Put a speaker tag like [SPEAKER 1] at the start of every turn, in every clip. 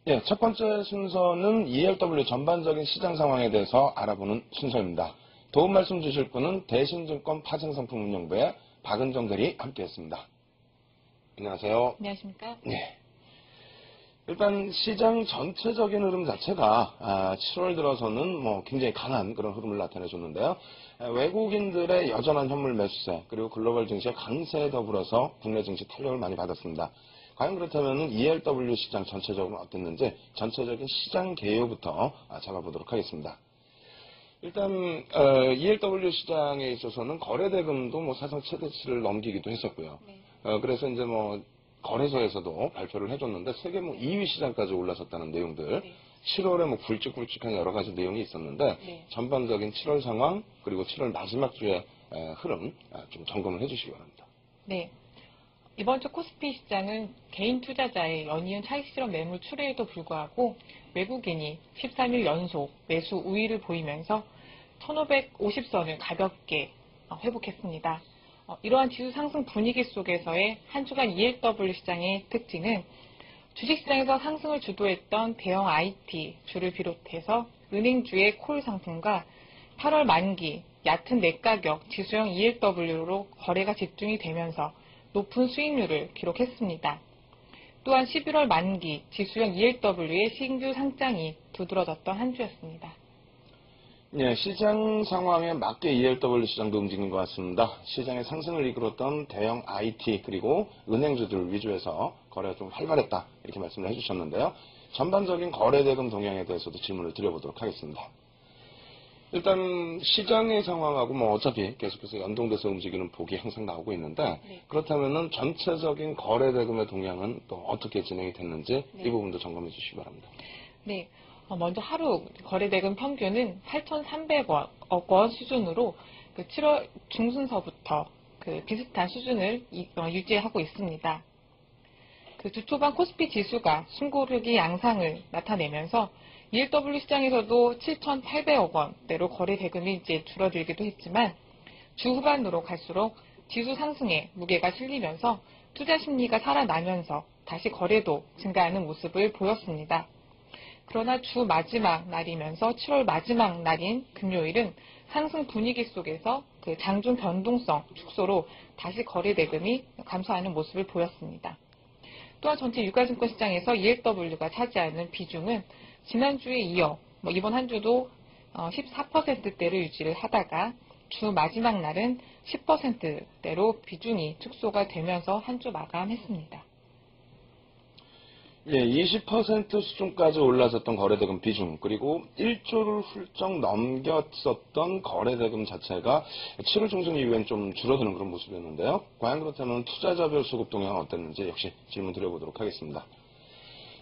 [SPEAKER 1] 예, 첫 번째 순서는 ELW 전반적인 시장 상황에 대해서 알아보는 순서입니다. 도움 말씀 주실 분은 대신증권 파생상품운용부의 박은정 대리 함께했습니다. 안녕하세요.
[SPEAKER 2] 안녕하십니까?
[SPEAKER 1] 네. 일단 시장 전체적인 흐름 자체가 7월 들어서는 굉장히 강한 그런 흐름을 나타내줬는데요. 외국인들의 여전한 현물 매수세 그리고 글로벌 증시의 강세에 더불어서 국내 증시 탄력을 많이 받았습니다. 과연 그렇다면 ELW 시장 전체적으로 어땠는지 전체적인 시장 개요부터 잡아보도록 하겠습니다. 일단 ELW 시장에 있어서는 거래대금도 사상 최대치를 넘기기도 했었고요.
[SPEAKER 2] 네.
[SPEAKER 1] 그래서 이제 거래소에서도 발표를 해줬는데 세계 2위 시장까지 올라섰다는 내용들.
[SPEAKER 2] 네.
[SPEAKER 1] 7월에 굵직굵직한 여러 가지 내용이 있었는데
[SPEAKER 2] 네.
[SPEAKER 1] 전반적인 7월 상황 그리고 7월 마지막 주의 흐름 좀 점검을 해주시기 바랍니다.
[SPEAKER 2] 네. 이번 주 코스피 시장은 개인 투자자의 연이은 차익 실현 매물 출회에도 불구하고 외국인이 13일 연속 매수 우위를 보이면서 1550선을 가볍게 회복했습니다. 이러한 지수 상승 분위기 속에서의 한 주간 ELW 시장의 특징은 주식시장에서 상승을 주도했던 대형 IT 주를 비롯해서 은행주의 콜 상품과 8월 만기 얕은 내가격 지수형 ELW로 거래가 집중이 되면서 높은 수익률을 기록했습니다. 또한 11월 만기 지수형 ELW의 신규 상장이 두드러졌던 한 주였습니다.
[SPEAKER 1] 네, 시장 상황에 맞게 ELW 시장도 움직인 것 같습니다. 시장의 상승을 이끌었던 대형 IT 그리고 은행주들 위주에서 거래가 좀 활발했다 이렇게 말씀을 해주셨는데요. 전반적인 거래대금 동향에 대해서도 질문을 드려보도록 하겠습니다. 일단 시장의 상황하고 어차피 계속해서 연동돼서 움직이는 폭이 항상 나오고 있는데
[SPEAKER 2] 네.
[SPEAKER 1] 그렇다면은 전체적인 거래대금의 동향은 또 어떻게 진행이 됐는지
[SPEAKER 2] 네.
[SPEAKER 1] 이 부분도 점검해 주시기 바랍니다.
[SPEAKER 2] 네. 먼저 하루 거래대금 평균은 8,300억 원 수준으로 7월 중순서부터 비슷한 수준을 유지하고 있습니다. 주 초반 코스피 지수가 숨고르기 양상을 나타내면서 ELW 시장에서도 7,800억 원대로 거래 대금이 이제 줄어들기도 했지만 주 후반으로 갈수록 지수 상승에 무게가 실리면서 투자 심리가 살아나면서 다시 거래도 증가하는 모습을 보였습니다. 그러나 주 마지막 날이면서 7월 마지막 날인 금요일은 상승 분위기 속에서 장중 변동성 축소로 다시 거래 대금이 감소하는 모습을 보였습니다. 또한 전체 유가증권 시장에서 ELW가 차지하는 비중은 지난주에 이어 이번 한 주도 14%대를 유지를 하다가 주 마지막 날은 10%대로 비중이 축소가 되면서 한 주 마감했습니다.
[SPEAKER 1] 예, 20% 수준까지 올라섰던 거래대금 비중 그리고 1조를 훌쩍 넘겼었던 거래대금 자체가 7월 중순 이후엔 좀 줄어드는 그런 모습이었는데요. 과연 그렇다면 투자자별 수급 동향은 어땠는지 역시 질문 드려보도록 하겠습니다.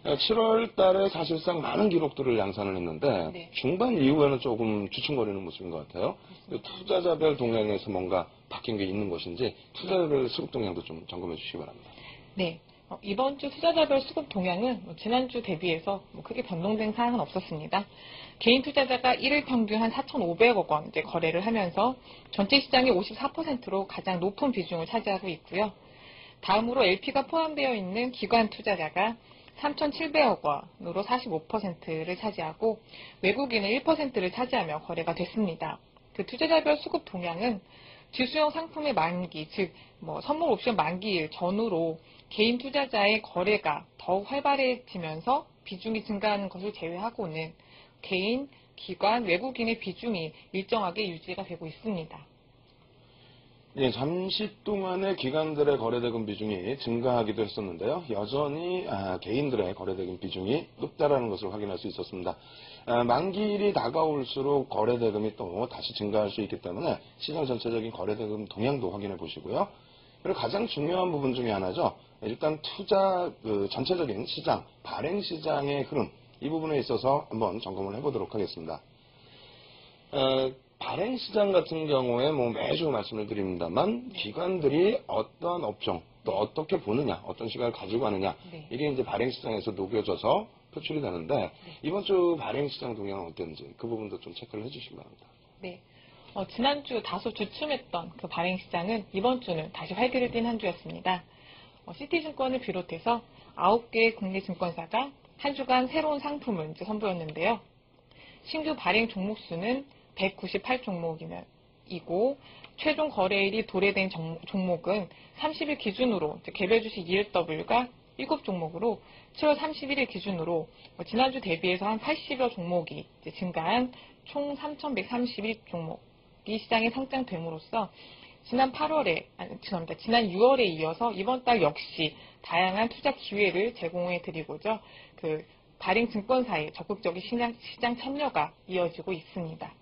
[SPEAKER 1] 7월 달에 사실상 많은 기록들을 양산을 했는데
[SPEAKER 2] 네.
[SPEAKER 1] 중반 이후에는 조금 주춤거리는 모습인 것 같아요. 투자자별 동향에서 뭔가 바뀐 게 있는 것인지 투자자별 수급 동향도 좀 점검해 주시기 바랍니다.
[SPEAKER 2] 네. 이번 주 투자자별 수급 동향은 지난주 대비해서 크게 변동된 사항은 없었습니다. 개인 투자자가 1일 평균 한 4,500억 원 거래를 하면서 전체 시장의 54%로 가장 높은 비중을 차지하고 있고요. 다음으로 LP가 포함되어 있는 기관 투자자가 3,700억 원으로 45%를 차지하고 외국인은 1%를 차지하며 거래가 됐습니다. 투자자별 수급 동향은 지수형 상품의 만기, 즉 선물 옵션 만기일 전후로 개인 투자자의 거래가 더욱 활발해지면서 비중이 증가하는 것을 제외하고는 개인, 기관, 외국인의 비중이 일정하게 유지가 되고 있습니다.
[SPEAKER 1] 예, 잠시 동안에 기관들의 거래대금 비중이 증가하기도 했었는데요. 여전히 개인들의 거래대금 비중이 높다라는 것을 확인할 수 있었습니다. 만기일이 다가올수록 거래대금이 또 다시 증가할 수 있기 때문에 시장 전체적인 거래대금 동향도 확인해 보시고요. 그리고 가장 중요한 부분 중에 하나죠. 일단 투자 전체적인 시장, 발행시장의 흐름 이 부분에 있어서 한번 점검을 해보도록 하겠습니다. 발행시장 같은 경우에 매주 말씀을 드립니다만 기관들이 어떤 업종 또 어떻게 보느냐 어떤 시각을 가지고 가느냐 이게 이제 발행시장에서 녹여져서 표출이 되는데 이번 주 발행시장 동향은 어땠는지 그 부분도 좀 체크를 해주시기 바랍니다.
[SPEAKER 2] 네. 지난주 다소 주춤했던 발행시장은 이번 주는 다시 활기를 띤 한 주였습니다. 시티증권을 비롯해서 9개의 국내 증권사가 한 주간 새로운 상품을 이제 선보였는데요. 신규 발행 종목 수는 198종목이고 최종 거래일이 도래된 종목은 30일 기준으로 개별 주식 ELW가 7종목으로 7월 31일 기준으로 지난주 대비해서 한 80여 종목이 증가한 총 3,131종목이 시장에 상장됨으로써 지난 6월에 이어서 이번 달 역시 다양한 투자 기회를 제공해 드리고자 그 발행 증권사의 적극적인 시장 참여가 이어지고 있습니다.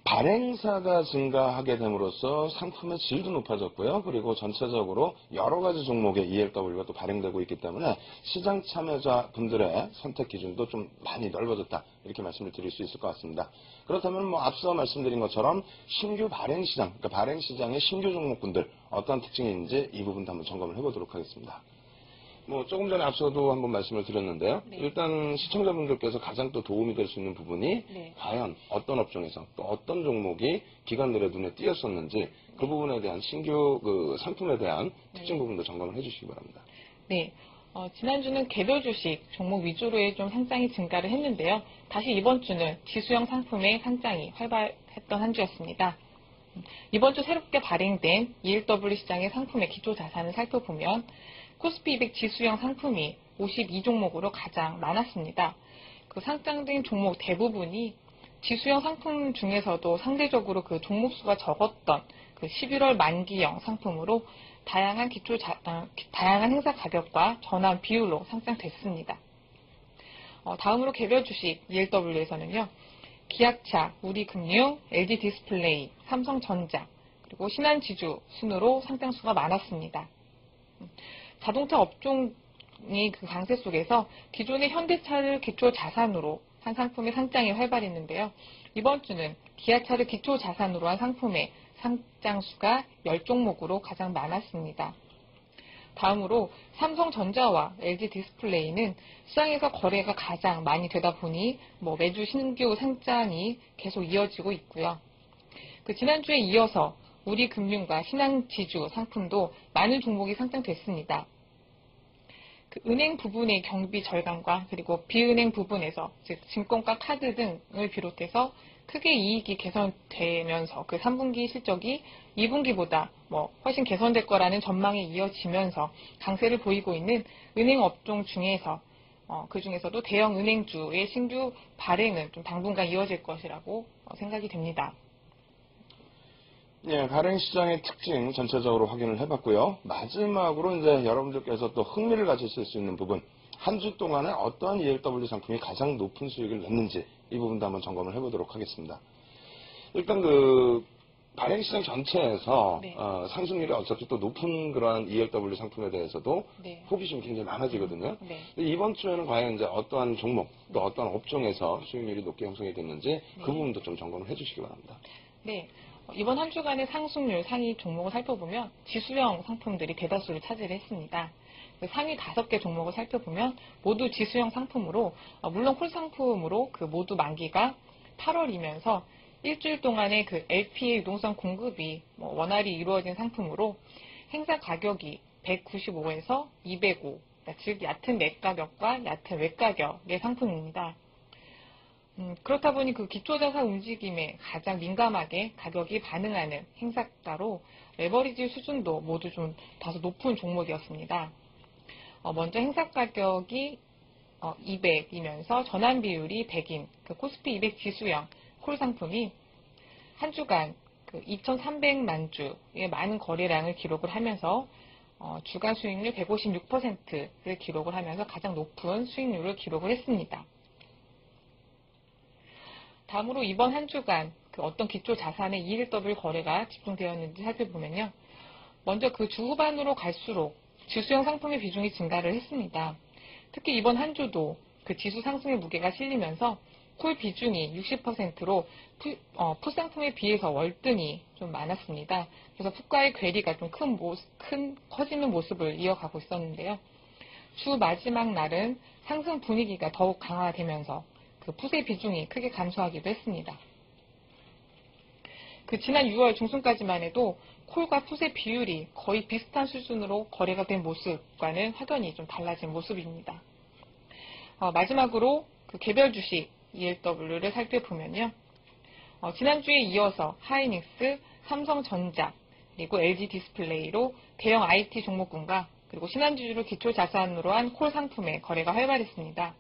[SPEAKER 1] 발행사가 증가하게 됨으로써 상품의 질도 높아졌고요. 그리고 전체적으로 여러 가지 종목의 ELW가 또 발행되고 있기 때문에 시장 참여자 분들의 선택 기준도 좀 많이 넓어졌다. 이렇게 말씀을 드릴 수 있을 것 같습니다. 그렇다면 뭐 앞서 말씀드린 것처럼 신규 발행 시장, 그러니까 발행 시장의 신규 종목분들 어떤 특징이 있는지 이 부분도 한번 점검을 해보도록 하겠습니다. 뭐 조금 전에 앞서도 한번 말씀을 드렸는데요.
[SPEAKER 2] 네.
[SPEAKER 1] 일단 시청자분들께서 가장 또 도움이 될 수 있는 부분이
[SPEAKER 2] 네.
[SPEAKER 1] 과연 어떤 업종에서 또 어떤 종목이 기관들의 눈에 띄었었는지 그 부분에 대한 신규 그 상품에 대한 특징 부분도 점검을 해주시기 바랍니다.
[SPEAKER 2] 네. 지난주는 개별 주식 종목 위주로의 좀 상장이 증가를 했는데요. 다시 이번 주는 지수형 상품의 상장이 활발했던 한 주였습니다. 이번 주 새롭게 발행된 ELW 시장의 상품의 기초 자산을 살펴보면 코스피 200 지수형 상품이 52종목으로 가장 많았습니다. 그 상장된 종목 대부분이 지수형 상품 중에서도 상대적으로 그 종목 수가 적었던 그 11월 만기형 상품으로 다양한 행사 가격과 전환 비율로 상장됐습니다. 다음으로 개별 주식 ELW에서는요. 기아차, 우리금융, LG디스플레이, 삼성전자, 그리고 신한지주 순으로 상장수가 많았습니다. 자동차 업종의 그 강세 속에서 기존의 현대차를 기초 자산으로 한 상품의 상장이 활발했는데요. 이번 주는 기아차를 기초 자산으로 한 상품의 상장수가 10종목으로 가장 많았습니다. 다음으로 삼성전자와 LG디스플레이는 시장에서 거래가 가장 많이 되다 보니 매주 신규 상장이 계속 이어지고 있고요. 그 지난주에 이어서 우리금융과 신한지주 상품도 많은 종목이 상장됐습니다. 그 은행 부분의 경비 절감과 그리고 비은행 부분에서 즉 증권가 카드 등을 비롯해서 크게 이익이 개선되면서 그 3분기 실적이 2분기보다 훨씬 개선될 거라는 전망이 이어지면서 강세를 보이고 있는 은행 업종 중에서 그 중에서도 대형 은행주의 신규 발행은 좀 당분간 이어질 것이라고 생각이 됩니다.
[SPEAKER 1] 예, 발행 시장의 특징 전체적으로 확인을 해봤고요. 마지막으로 이제 여러분들께서 또 흥미를 가지실 수 있는 부분, 한 주 동안에 어떠한 ELW 상품이 가장 높은 수익을 냈는지 이 부분도 한번 점검을 해보도록 하겠습니다. 일단 그 발행 시장 전체에서
[SPEAKER 2] 네.
[SPEAKER 1] 상승률이 어차피 또 높은 그러한 ELW 상품에 대해서도
[SPEAKER 2] 네.
[SPEAKER 1] 호기심이 굉장히 많아지거든요.
[SPEAKER 2] 네.
[SPEAKER 1] 이번 주에는 과연 이제 어떠한 종목 또 어떠한 업종에서 수익률이 높게 형성이 됐는지 그 부분도 좀 점검을 해주시기 바랍니다.
[SPEAKER 2] 네. 이번 한 주간의 상승률 상위 종목을 살펴보면 지수형 상품들이 대다수를 차지했습니다. 상위 5개 종목을 살펴보면 모두 지수형 상품으로 물론 콜 상품으로 그 모두 만기가 8월이면서 일주일 동안의 그 LPA 유동성 공급이 원활히 이루어진 상품으로 행사 가격이 195에서 205, 즉 얕은 내 가격과 얕은 외 가격의 상품입니다. 그렇다 보니 그 기초자산 움직임에 가장 민감하게 가격이 반응하는 행사가로 레버리지 수준도 모두 좀 다소 높은 종목이었습니다. 먼저 행사 가격이 200이면서 전환 비율이 100인 그 코스피 200 지수형 콜 상품이 한 주간 그 2,300만 주의 많은 거래량을 기록을 하면서 주간 수익률 156%를 기록을 하면서 가장 높은 수익률을 기록을 했습니다. 다음으로 이번 한 주간 그 어떤 기초 자산의 ELW 거래가 집중되었는지 살펴보면요. 먼저 그 주 후반으로 갈수록 지수형 상품의 비중이 증가를 했습니다. 특히 이번 한 주도 그 지수 상승의 무게가 실리면서 콜 비중이 60%로 풋 상품에 비해서 월등히 좀 많았습니다. 그래서 풋과의 괴리가 좀 커지는 모습을 이어가고 있었는데요. 주 마지막 날은 상승 분위기가 더욱 강화되면서 그 풋의 비중이 크게 감소하기도 했습니다. 그 지난 6월 중순까지만 해도 콜과 풋의 비율이 거의 비슷한 수준으로 거래가 된 모습과는 확연히 좀 달라진 모습입니다. 마지막으로 그 개별 주식 ELW를 살펴보면요. 지난주에 이어서 하이닉스, 삼성전자, 그리고 LG 디스플레이로 대형 IT 종목군과 그리고 신한주주를 기초자산으로 한 콜 상품의 거래가 활발했습니다.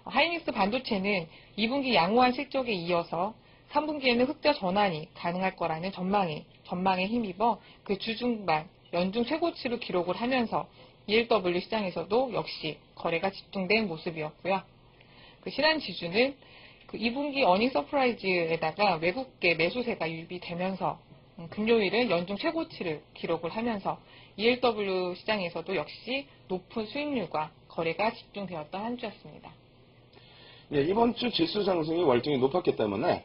[SPEAKER 2] 하이닉스 반도체는 2분기 양호한 실적에 이어서 3분기에는 흑자 전환이 가능할 거라는 전망에 힘입어 그 주중반 연중 최고치로 기록을 하면서 ELW 시장에서도 역시 거래가 집중된 모습이었고요. 그 신한지주는 그 2분기 어닝 서프라이즈에다가 외국계 매수세가 유입되면서 금요일은 연중 최고치를 기록을 하면서 ELW 시장에서도 역시 높은 수익률과 거래가 집중되었던 한 주였습니다.
[SPEAKER 1] 예, 이번 주 지수 상승이 월등히 높았기 때문에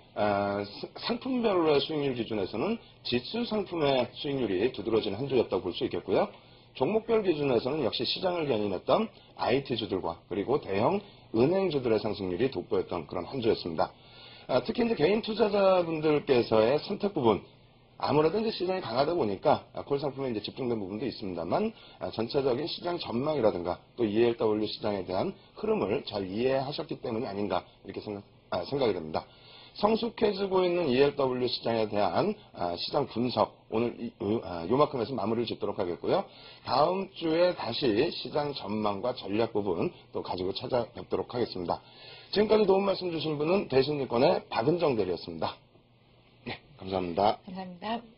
[SPEAKER 1] 상품별로의 수익률 기준에서는 지수 상품의 수익률이 두드러진 한 주였다고 볼 수 있겠고요. 종목별 기준에서는 역시 시장을 견인했던 IT주들과 그리고 대형 은행주들의 상승률이 돋보였던 그런 한 주였습니다. 특히 이제 개인 투자자분들께서의 선택 부분, 아무래도 이제 시장이 강하다 보니까 콜 상품에 이제 집중된 부분도 있습니다만 전체적인 시장 전망이라든가 또 ELW 시장에 대한 흐름을 잘 이해하셨기 때문이 아닌가 이렇게 생각이 됩니다. 성숙해지고 있는 ELW 시장에 대한 시장 분석 오늘 요만큼에서 마무리를 짓도록 하겠고요. 다음 주에 다시 시장 전망과 전략 부분 또 가지고 찾아뵙도록 하겠습니다. 지금까지 도움 말씀 주신 분은 대신증권의 박은정 대리였습니다. 네, 감사합니다.
[SPEAKER 2] 감사합니다.